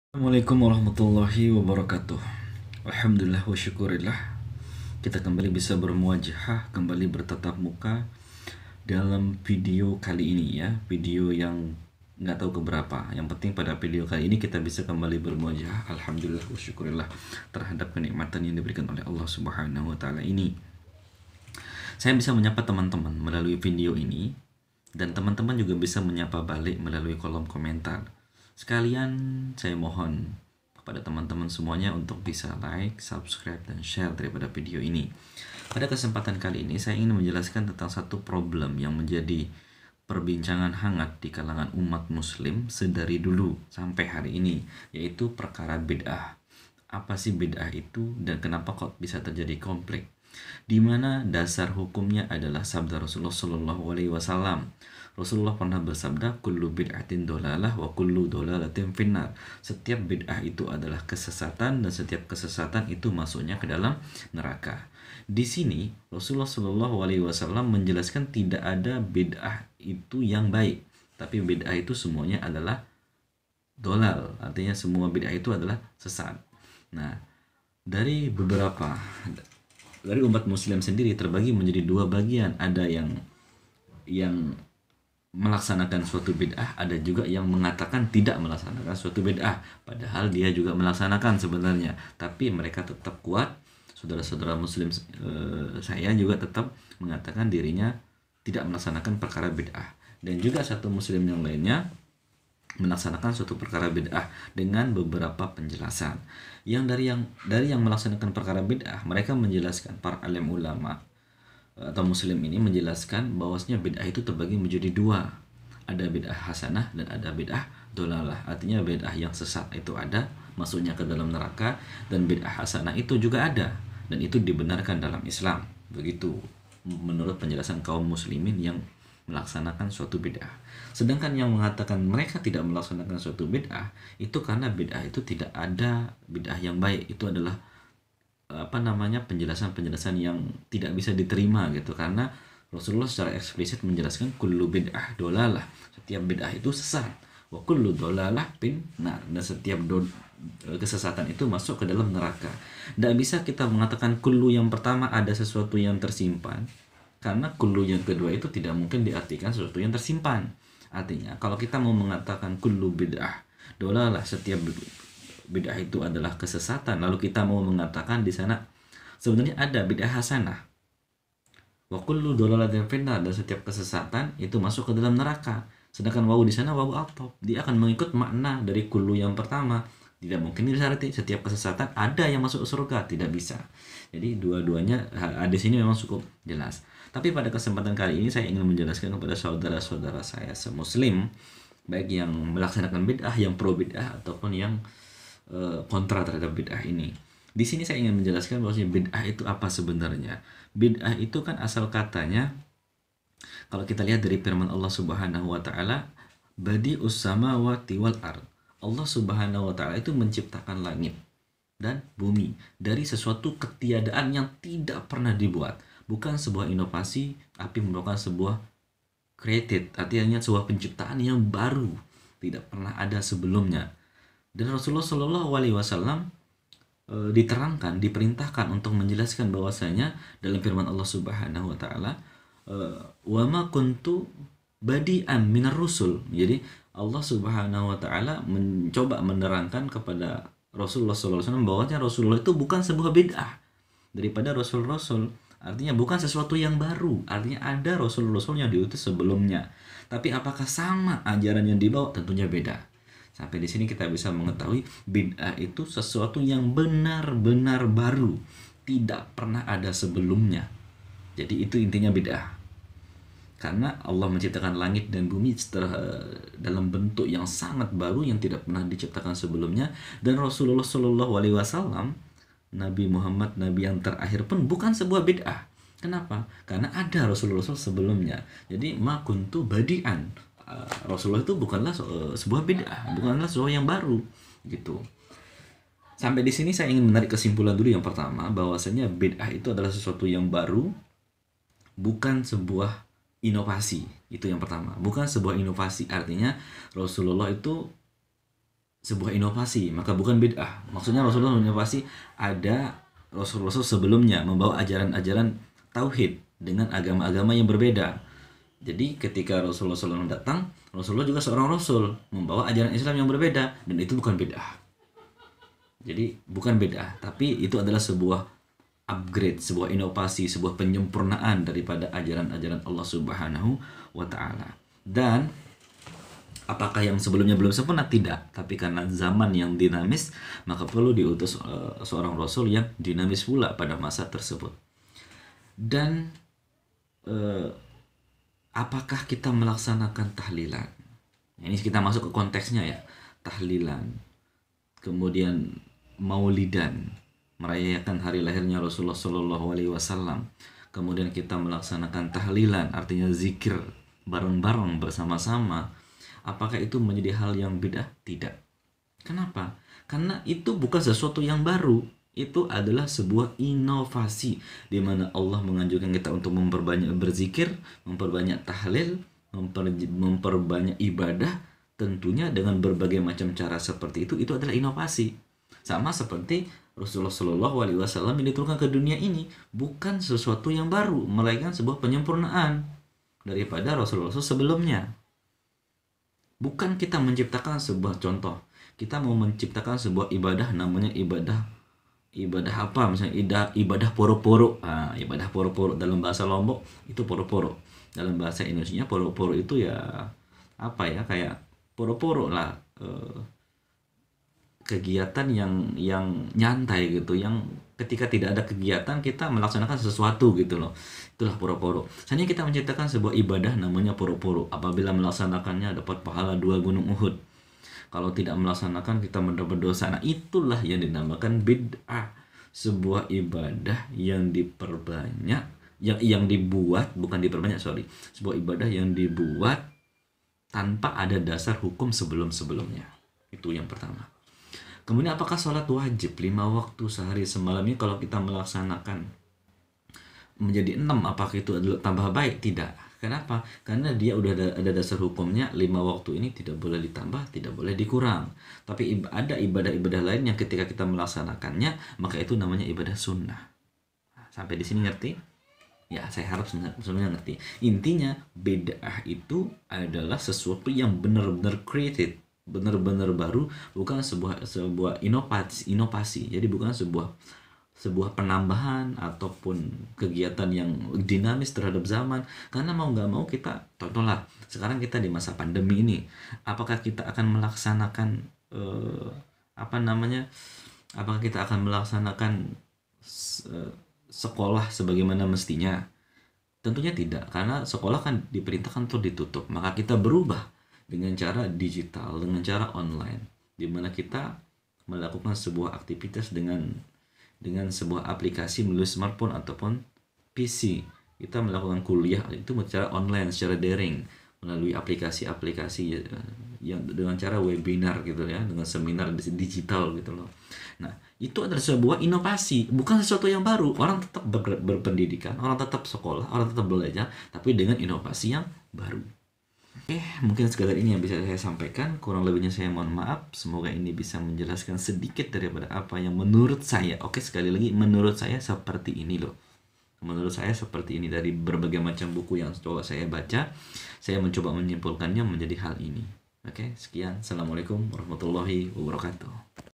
Assalamualaikum warahmatullahi wabarakatuh. Alhamdulillah wa syukurillah, kita kembali bisa bermuajahah, kembali bertatap muka dalam video kali ini ya. Video yang nggak tahu keberapa. Yang penting pada video kali ini kita bisa kembali bermuajahah. Alhamdulillah wa syukurillah terhadap kenikmatan yang diberikan oleh Allah Subhanahu wa taala ini. Saya bisa menyapa teman-teman melalui video ini, dan teman-teman juga bisa menyapa balik melalui kolom komentar. Sekalian saya mohon kepada teman-teman semuanya untuk bisa like, subscribe, dan share daripada video ini. Pada kesempatan kali ini saya ingin menjelaskan tentang satu problem yang menjadi perbincangan hangat di kalangan umat muslim sedari dulu sampai hari ini, yaitu perkara bid'ah. Apa sih bid'ah itu dan kenapa kok bisa terjadi konflik? Di mana dasar hukumnya adalah sabda Rasulullah Shallallahu Alaihi Wasallam. Rasulullah pernah bersabda, kullu bid'atin dolalah wa kullu dolalatin finnar. Setiap bid'ah itu adalah kesesatan dan setiap kesesatan itu masuknya ke dalam neraka. Di sini Rasulullah Shallallahu Alaihi Wasallam menjelaskan tidak ada bid'ah itu yang baik, tapi bid'ah itu semuanya adalah dolal. Artinya semua bid'ah itu adalah sesat. Nah, dari umat muslim sendiri terbagi menjadi dua bagian. Ada yang melaksanakan suatu bid'ah, ada juga yang mengatakan tidak melaksanakan suatu bid'ah, padahal dia juga melaksanakan sebenarnya, tapi mereka tetap kuat. Saudara-saudara muslim saya juga tetap mengatakan dirinya tidak melaksanakan perkara bid'ah, dan juga satu muslim yang lainnya melaksanakan suatu perkara bid'ah dengan beberapa penjelasan. Dari yang melaksanakan perkara bid'ah, mereka menjelaskan, para alim ulama atau muslim ini menjelaskan bahwasanya bid'ah itu terbagi menjadi dua. Ada bid'ah hasanah dan ada bid'ah dolalah. Artinya bid'ah yang sesat itu ada, masuknya ke dalam neraka, dan bid'ah hasanah itu juga ada, dan itu dibenarkan dalam Islam. Begitu menurut penjelasan kaum muslimin yang melaksanakan suatu bid'ah. Sedangkan yang mengatakan mereka tidak melaksanakan suatu bid'ah, itu karena bid'ah itu tidak ada bid'ah yang baik. Itu adalah penjelasan-penjelasan yang tidak bisa diterima gitu, karena Rasulullah secara eksplisit menjelaskan kullu bid'ah dolalah, setiap bid'ah itu sesat, wa kullu dolalah finnar, dan setiap kesesatan itu masuk ke dalam neraka. Tidak bisa kita mengatakan kullu yang pertama ada sesuatu yang tersimpan, karena kullu yang kedua itu tidak mungkin diartikan sesuatu yang tersimpan. Artinya kalau kita mau mengatakan kullu bid'ah dolalah, setiap bid'ah itu adalah kesesatan, lalu kita mau mengatakan di sana sebenarnya ada bid'ah hasanah, wa kullu dolalatin finnar, dan setiap kesesatan itu masuk ke dalam neraka. Sedangkan wawu di sana wawu atop, dia akan mengikut makna dari kullu yang pertama. Tidak mungkin disarati setiap kesesatan ada yang masuk surga, tidak bisa. Jadi dua-duanya di sini memang cukup jelas. Tapi pada kesempatan kali ini saya ingin menjelaskan kepada saudara-saudara saya semuslim, baik yang melaksanakan bid'ah, yang pro bid'ah, ataupun yang kontra terhadap bid'ah ini. Di sini saya ingin menjelaskan bahwa bid'ah itu apa sebenarnya. Bid'ah itu kan asal katanya, kalau kita lihat dari firman Allah Subhanahu wa taala, badi'us samawati wal ard. Allah Subhanahu wa taala itu menciptakan langit dan bumi dari sesuatu ketiadaan yang tidak pernah dibuat. Bukan sebuah inovasi, tapi merupakan sebuah created, artinya sebuah penciptaan yang baru, tidak pernah ada sebelumnya. Dan Rasulullah Shallallahu Alaihi Wasallam diterangkan, diperintahkan untuk menjelaskan bahwasanya dalam firman Allah Subhanahu Wa Taala, wa ma kuntu badi'an minar rusul. Jadi Allah Subhanahu Wa Taala mencoba menerangkan kepada Rasulullah Shallallahu Alaihi Wasallam bahwasanya Rasulullah itu bukan sebuah bid'ah daripada rasul-rasul. Artinya bukan sesuatu yang baru, artinya ada rasul-rasul yang diutus sebelumnya. Tapi apakah sama ajaran yang dibawa? Tentunya beda. Sampai di sini kita bisa mengetahui bid'ah itu sesuatu yang benar-benar baru, tidak pernah ada sebelumnya. Jadi itu intinya bid'ah. Karena Allah menciptakan langit dan bumi dalam bentuk yang sangat baru yang tidak pernah diciptakan sebelumnya, dan Rasulullah Shallallahu Alaihi Wasallam, Nabi Muhammad, Nabi yang terakhir pun bukan sebuah bid'ah. Kenapa? Karena ada Rasulullah sebelumnya. Jadi ma kuntu badi'an. Rasulullah itu bukanlah sebuah bid'ah, bukanlah sesuatu yang baru gitu. Sampai di sini saya ingin menarik kesimpulan dulu yang pertama, bahwasanya bid'ah itu adalah sesuatu yang baru, bukan sebuah inovasi. Itu yang pertama, bukan sebuah inovasi. Artinya Rasulullah itu sebuah inovasi, maka bukan bid'ah. Maksudnya Rasulullah inovasi, ada Rasul-Rasul sebelumnya membawa ajaran-ajaran tauhid dengan agama-agama yang berbeda. Jadi ketika Rasulullah SAW datang, Rasulullah juga seorang Rasul membawa ajaran Islam yang berbeda, dan itu bukan bid'ah. Jadi bukan bid'ah, tapi itu adalah sebuah upgrade, sebuah inovasi, sebuah penyempurnaan daripada ajaran-ajaran Allah Subhanahu wa taala. Dan apakah yang sebelumnya belum sempurna? Tidak. Tapi karena zaman yang dinamis, maka perlu diutus seorang rasul yang dinamis pula pada masa tersebut. Dan apakah kita melaksanakan tahlilan? Ini kita masuk ke konteksnya ya. Tahlilan, kemudian maulidan, merayakan hari lahirnya Rasulullah Shallallahu Alaihi Wasallam. Kemudian kita melaksanakan tahlilan, artinya zikir bareng-bareng bersama-sama. Apakah itu menjadi hal yang bid'ah? Tidak. Kenapa? Karena itu bukan sesuatu yang baru. Itu adalah sebuah inovasi di mana Allah menganjurkan kita untuk memperbanyak berzikir, memperbanyak tahlil, memperbanyak ibadah, tentunya dengan berbagai macam cara seperti itu adalah inovasi. Sama seperti Rasulullah Shallallahu Alaihi Wasallam yang diturunkan ke dunia ini bukan sesuatu yang baru, melainkan sebuah penyempurnaan daripada Rasulullah sebelumnya. Bukan kita menciptakan sebuah contoh, kita mau menciptakan sebuah ibadah, namanya ibadah apa, misalnya ibadah poro-poro. Ibadah poro-poro dalam bahasa Lombok itu poro-poro, dalam bahasa Indonesia poro-poro itu ya apa ya, kayak poro-poro lah, kegiatan yang nyantai gitu, yang ketika tidak ada kegiatan kita melaksanakan sesuatu gitu loh. Itulah poro-poro. Hanya kita menciptakan sebuah ibadah namanya poro-poro. Apabila melaksanakannya dapat pahala 2 gunung Uhud. Kalau tidak melaksanakan kita mendapat dosa. Nah, itulah yang dinamakan bid'ah. Sebuah ibadah yang diperbanyak, yang dibuat, bukan diperbanyak, sorry. Sebuah ibadah yang dibuat tanpa ada dasar hukum sebelum-sebelumnya. Itu yang pertama. Kemudian apakah sholat wajib 5 waktu sehari semalam ini kalau kita melaksanakan menjadi 6, apakah itu adalah tambah baik? Tidak. Kenapa? Karena dia udah ada dasar hukumnya, 5 waktu ini tidak boleh ditambah, tidak boleh dikurang. Tapi ada ibadah-ibadah lain yang ketika kita melaksanakannya, maka itu namanya ibadah sunnah. Sampai di sini ngerti? Ya, saya harap semuanya ngerti. Intinya, bid'ah itu adalah sesuatu yang benar-benar created, benar-benar baru, bukan sebuah inovasi. Jadi bukan sebuah penambahan ataupun kegiatan yang dinamis terhadap zaman. Karena mau nggak mau kita, contohlah sekarang kita di masa pandemi ini, apakah kita akan melaksanakan apakah kita akan melaksanakan sekolah sebagaimana mestinya? Tentunya tidak, karena sekolah kan diperintahkan untuk ditutup. Maka kita berubah dengan cara digital, dengan cara online, di mana kita melakukan sebuah aktivitas dengan sebuah aplikasi melalui smartphone ataupun PC. Kita melakukan kuliah itu secara online, secara daring, melalui aplikasi-aplikasi yang dengan cara webinar gitu ya, dengan seminar digital gitu loh. Nah, itu adalah sebuah inovasi, bukan sesuatu yang baru. Orang tetap berpendidikan, orang tetap sekolah, orang tetap belajar, tapi dengan inovasi yang baru. Mungkin sekadar ini yang bisa saya sampaikan. Kurang lebihnya saya mohon maaf. Semoga ini bisa menjelaskan sedikit daripada apa yang menurut saya. Sekali lagi, menurut saya seperti ini loh. Menurut saya seperti ini. Dari berbagai macam buku yang coba saya baca, saya mencoba menyimpulkannya menjadi hal ini. Sekian. Assalamualaikum warahmatullahi wabarakatuh.